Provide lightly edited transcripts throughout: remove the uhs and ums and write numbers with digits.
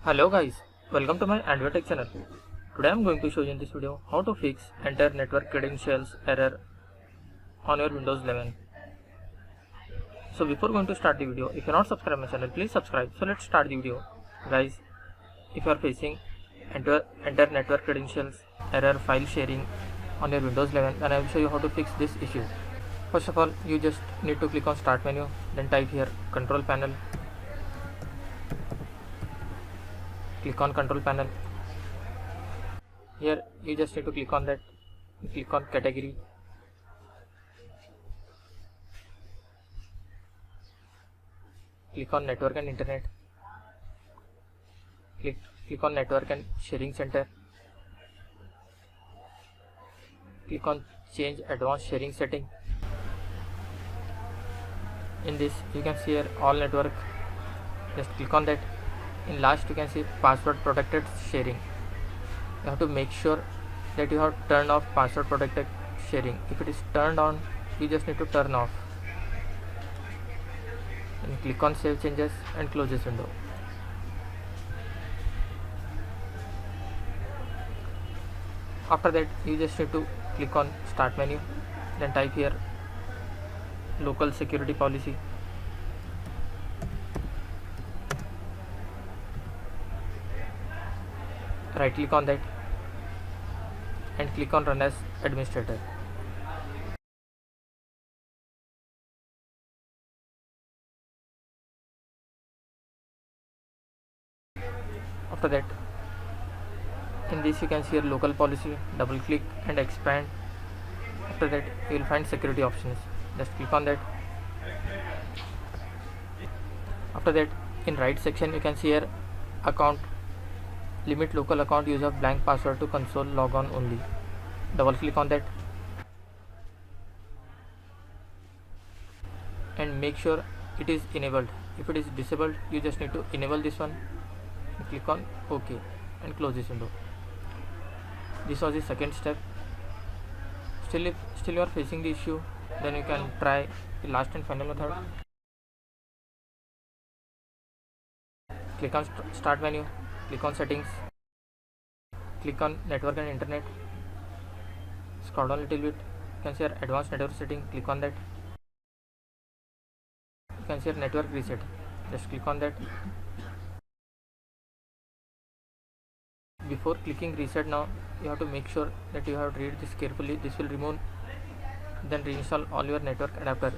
Hello guys, welcome to my Android Tech channel. Today I am going to show you in this video how to fix enter network credentials error on your Windows 11. So before going to start the video, if you are not subscribed my channel, please subscribe. So let's start the video. Guys, if you are facing enter network credentials error file sharing on your Windows 11, then I will show you how to fix this issue. First of all, you just need to click on start menu, then type here control panel. Click on control panel. Here you just need to click on that. Click on category. Click on network and internet. Click on network and sharing center. Click on change advanced sharing setting. In this you can see here all network. Just click on that. In last you can see password protected sharing. You have to make sure that you have turned off password protected sharing. If it is turned on, you just need to turn off. And click on save changes and close this window. After that you just need to click on start menu, then type here local security policy. Right click on that and click on run as administrator. After that, in this you can see your local policy, double click and expand. After that you will find security options, just click on that. After that, in right section you can see here account, limit local account use of blank password to console logon only. Double click on that and make sure it is enabled. If it is disabled, you just need to enable this one and click on OK and close this window. This was the second step. Still you are facing the issue, then you can try the last and final method. Click on start menu, click on settings, click on network and internet, scroll down a little bit, you can see here advanced network setting, click on that. You can see here network reset, just click on that. Before clicking reset now, you have to make sure that you have to read this carefully. This will remove, then reinstall all your network adapter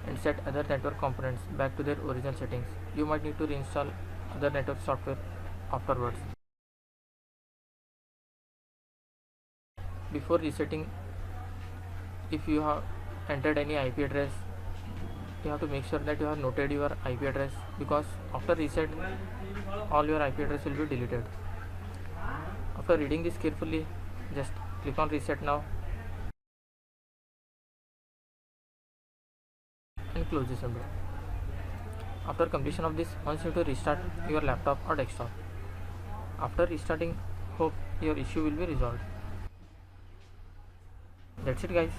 and set other network components back to their original settings. You might need to reinstall other network software afterwards. Before resetting, if you have entered any IP address, you have to make sure that you have noted your IP address, because after reset all your IP address will be deleted. After reading this carefully, just click on reset now and close this window. After completion of this, once you have to restart your laptop or desktop. After restarting, hope your issue will be resolved. That's it guys.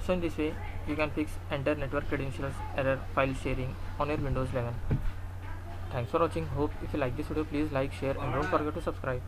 So in this way you can fix enter network credentials error file sharing on your Windows 11. Thanks for watching. Hope if you like this video, please like, share and don't forget to subscribe.